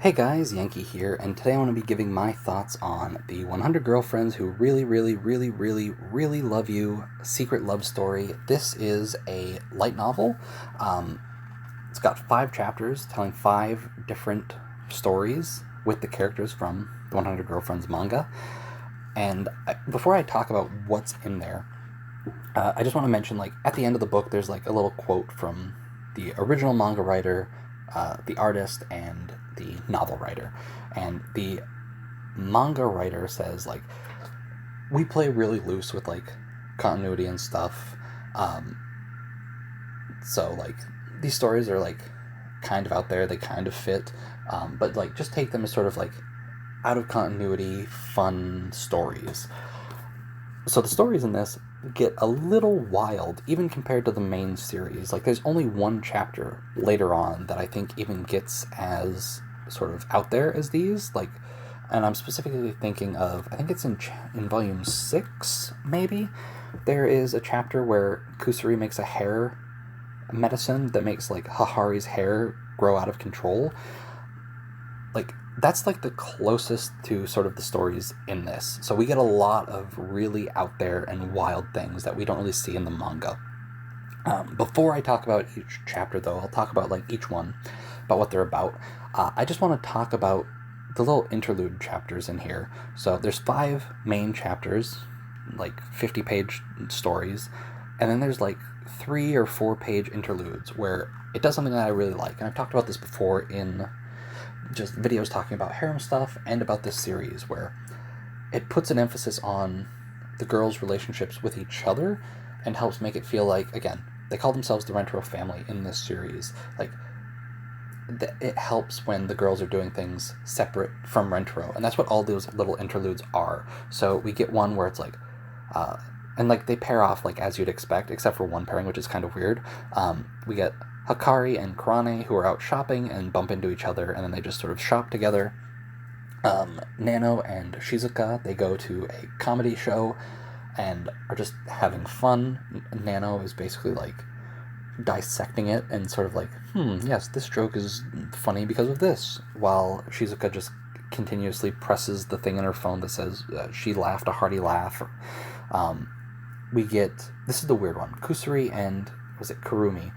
Hey guys, Yankee here, and today I want to be giving my thoughts on the 100 Girlfriends Who Really, Really, Really, Really, Really Love You Secret Love Story. This is a light novel. Um, it's got 5 chapters telling 5 different stories with the characters from the 100 Girlfriends manga. And before I talk about what's in there, I just want to mention, at the end of the book, there's, a little quote from the original manga writer, the artist, and the novel writer. And the manga writer says, we play really loose with, continuity and stuff. So, these stories are, kind of out there. They kind of fit. But, just take them as sort of, out of continuity, fun stories. So the stories in this get a little wild, even compared to the main series. There's only one chapter later on that I think even gets as sort of out there as these. And I'm specifically thinking of, I think it's in volume 6, maybe. There is a chapter where Kusuri makes a hair medicine that makes, Hahari's hair grow out of control. That's the closest to sort of the stories in this. So we get a lot of really out there and wild things that we don't really see in the manga. Before I talk about each chapter, though, I'll talk about each one, about what they're about. I just want to talk about the little interlude chapters in here. So there's 5 main chapters, 50-page stories, and then there's 3 or 4-page interludes where it does something that I really like. And I've talked about this before in just videos talking about harem stuff and about this series, where it puts an emphasis on the girls' relationships with each other and helps make it feel like, again, they call themselves the Rentaro family in this series. It helps when the girls are doing things separate from Rentaro, and that's what all those little interludes are. So we get one where it's and they pair off as you'd expect, except for one pairing, which is kind of weird. We get Hakari and Kurane, who are out shopping and bump into each other, and then they just sort of shop together. Nano and Shizuka, they go to a comedy show and are just having fun. Nano is basically dissecting it and sort of yes, this joke is funny because of this, while Shizuka just continuously presses the thing in her phone that says she laughed a hearty laugh. We get, this is the weird one, Kusuri and, was it Kurumi,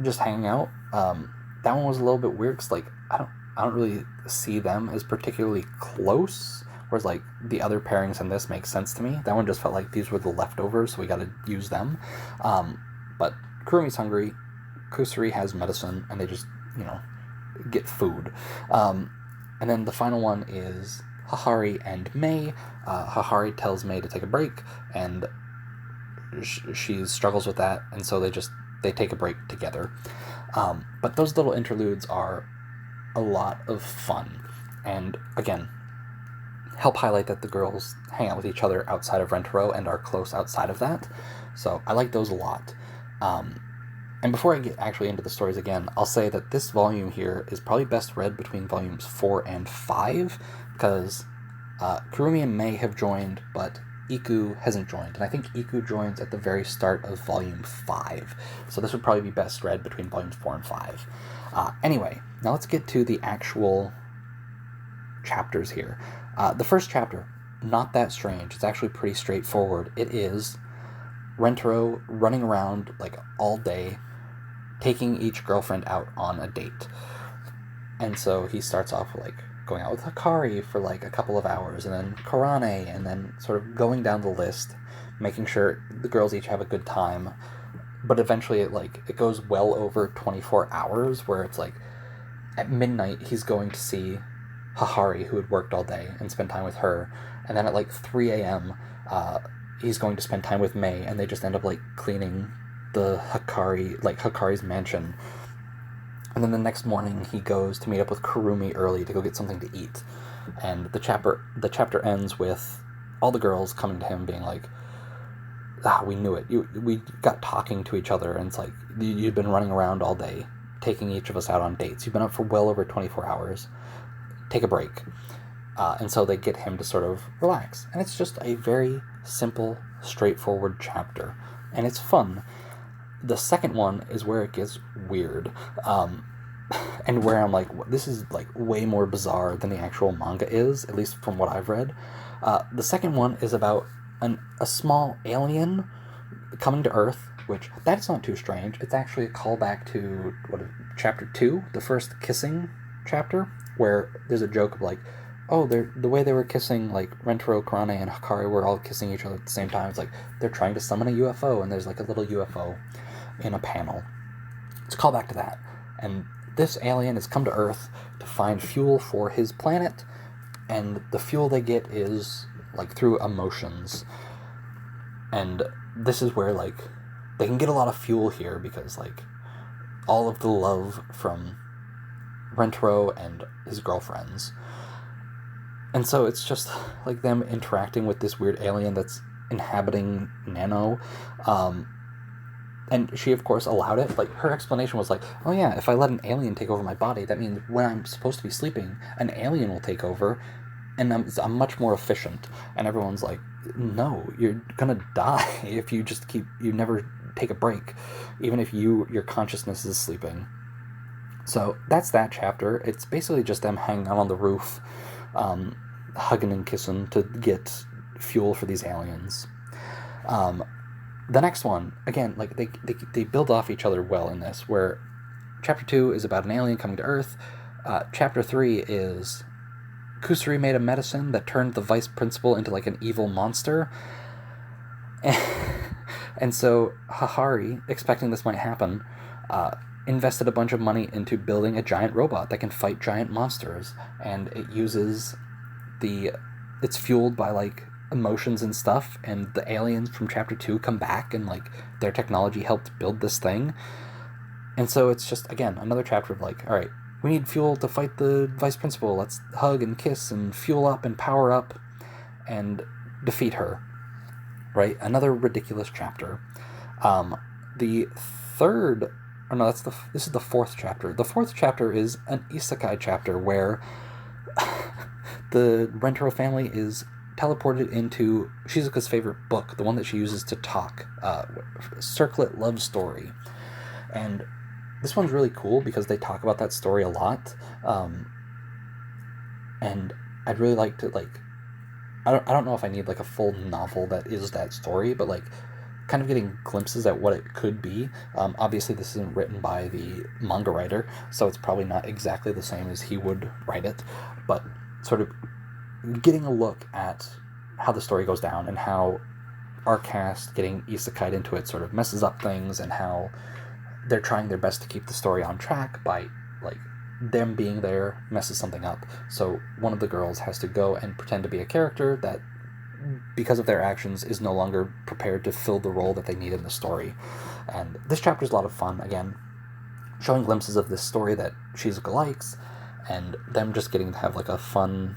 just hanging out. That one was a little bit weird because I don't really see them as particularly close, whereas the other pairings in this make sense to me. That one just felt like these were the leftovers, so we got to use them. But Kurumi's hungry, Kusuri has medicine, and they just get food. And then the final one is Hahari and Mei. Hahari tells Mei to take a break, and she struggles with that, and so they take a break together. But those little interludes are a lot of fun, and again, help highlight that the girls hang out with each other outside of Rentaro and are close outside of that. So I like those a lot. And before I get actually into the stories again, I'll say that this volume here is probably best read between volumes 4 and 5, because Kurumi and Mei have joined, but Iku hasn't joined, and I think Iku joins at the very start of volume 5, so this would probably be best read between volumes 4 and 5. Anyway, now let's get to the actual chapters here. The first chapter, not that strange, it's actually pretty straightforward. It is Rentaro running around all day, taking each girlfriend out on a date. And so he starts off going out with Hakari for a couple of hours, and then Kurane, and then sort of going down the list, making sure the girls each have a good time. But eventually it goes well over 24 hours, where it's at midnight he's going to see Hahari, who had worked all day, and spend time with her, and then at 3 a.m. He's going to spend time with Mei, and they just end up cleaning the Hakari's mansion. And then the next morning he goes to meet up with Kurumi early to go get something to eat. And the chapter ends with all the girls coming to him being we knew it. We got talking to each other, and it's you've been running around all day, taking each of us out on dates. You've been up for well over 24 hours. Take a break. And so they get him to sort of relax. And it's just a very simple, straightforward chapter. And it's fun. The second one is where it gets weird. and where I'm like, this is like way more bizarre than the actual manga is, at least from what I've read. The second one is about a small alien coming to Earth, which that's not too strange. It's actually a callback to chapter 2, the first kissing chapter, where there's a joke of like, oh, the way they were kissing, like Rentaro, Kurane, and Hakari were all kissing each other at the same time. It's like they're trying to summon a UFO, and there's like a little UFO in a panel. It's a callback to that, and this alien has come to Earth to find fuel for his planet, and the fuel they get is like through emotions. And this is where like they can get a lot of fuel here because like all of the love from Rentaro and his girlfriends. And so it's just like them interacting with this weird alien that's inhabiting Nano. And she, of course, allowed it. Like, her explanation was like, oh yeah, if I let an alien take over my body, that means when I'm supposed to be sleeping, an alien will take over, and I'm much more efficient. And everyone's like, no, you're gonna die if you just you never take a break, even if your consciousness is sleeping. So that's that chapter. It's basically just them hanging out on the roof, hugging and kissing to get fuel for these aliens. The next one, again, like they build off each other well in this, where chapter 2 is about an alien coming to Earth. Chapter 3 is Kusari made a medicine that turned the vice principal into like an evil monster. And so Hahari, expecting this might happen, invested a bunch of money into building a giant robot that can fight giant monsters. And it uses it's fueled by like emotions and stuff, and the aliens from chapter 2 come back and like their technology helped build this thing. And so it's just, again, another chapter of like, all right, we need fuel to fight the vice principal. Let's hug and kiss and fuel up and power up and defeat her. Right? Another ridiculous chapter. The third, or no, this is the fourth chapter. The fourth chapter is an isekai chapter where the Rentaro family is teleported into Shizuka's favorite book, the one that she uses to talk, Circlet Love Story. And this one's really cool because they talk about that story a lot. And I'd really like to, like, I don't know if I need like a full novel that is that story, but like kind of getting glimpses at what it could be. Obviously this isn't written by the manga writer, so it's probably not exactly the same as he would write it, but sort of getting a look at how the story goes down and how our cast getting isekai'd into it sort of messes up things, and how they're trying their best to keep the story on track by like them being there messes something up. So one of the girls has to go and pretend to be a character that, because of their actions, is no longer prepared to fill the role that they need in the story. And this chapter is a lot of fun, again, showing glimpses of this story that Shizuka likes, and them just getting to have like a fun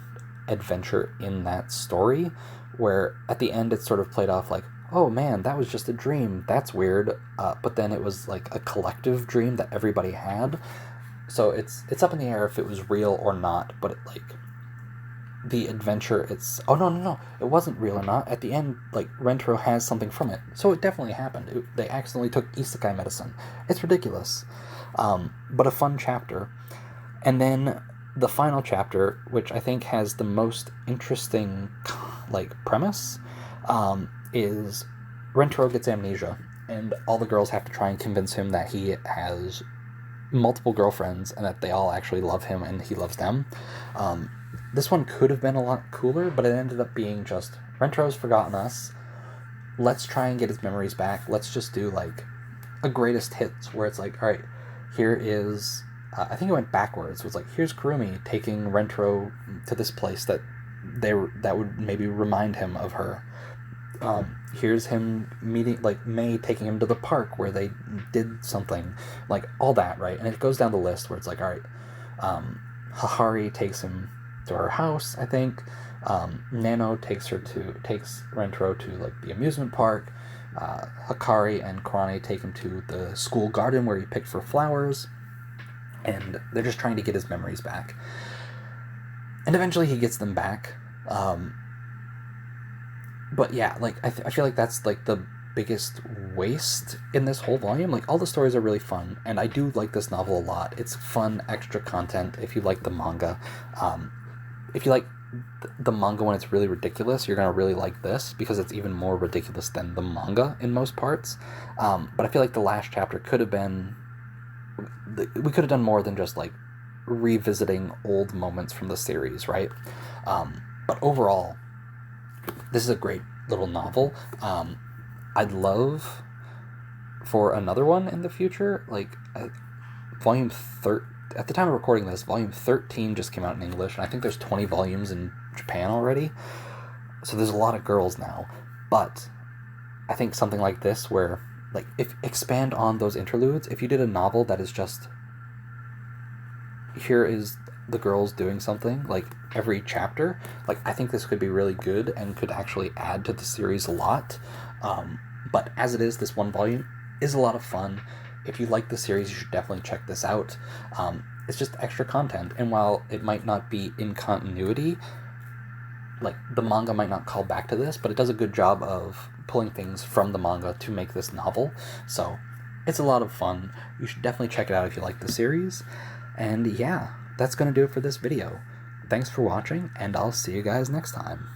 adventure in that story, where at the end it's sort of played off like, oh man, that was just a dream, that's weird, but then it was like a collective dream that everybody had. So it's up in the air if it was real or not, but the adventure, oh no, it wasn't real or not. At the end, like, Rentaro has something from it, so it definitely happened. They accidentally took isekai medicine. It's ridiculous, but a fun chapter. And then the final chapter, which I think has the most interesting like premise, is Rentaro gets amnesia, and all the girls have to try and convince him that he has multiple girlfriends and that they all actually love him and he loves them. This one could have been a lot cooler, but it ended up being just, Rentaro's forgotten us, let's try and get his memories back. Let's just do like a greatest hits where it's like, all right, here is I think it went backwards. It was like, here's Kurumi taking Rentaro to this place that would maybe remind him of her. Here's him meeting, like, Mei taking him to the park where they did something, like, all that, right? And it goes down the list where it's like, all right, Hahari takes him to her house, I think. Nano takes Rentaro to, like, the amusement park. Hakari and Kurane take him to the school garden where he picked for flowers. And they're just trying to get his memories back. And eventually he gets them back. But yeah, like, I feel like that's like the biggest waste in this whole volume. Like, all the stories are really fun, and I do like this novel a lot. It's fun, extra content if you like the manga. If you like the manga when it's really ridiculous, you're gonna really like this, because it's even more ridiculous than the manga in most parts. But I feel like the last chapter could have been... we could have done more than just, like, revisiting old moments from the series, right? But overall, this is a great little novel. I'd love for another one in the future. Like, volume 13, at the time of recording this, volume 13 just came out in English, and I think there's 20 volumes in Japan already. So there's a lot of girls now. But I think something like this, where, like, if expand on those interludes, if you did a novel that is just, here is the girls doing something, like, every chapter, like, I think this could be really good and could actually add to the series a lot. But as it is, this one volume is a lot of fun. If you like the series, you should definitely check this out. It's just extra content, and while it might not be in continuity, like, the manga might not call back to this, but it does a good job of pulling things from the manga to make this novel. So it's a lot of fun. You should definitely check it out if you like the series. And yeah, that's going to do it for this video. Thanks for watching, and I'll see you guys next time.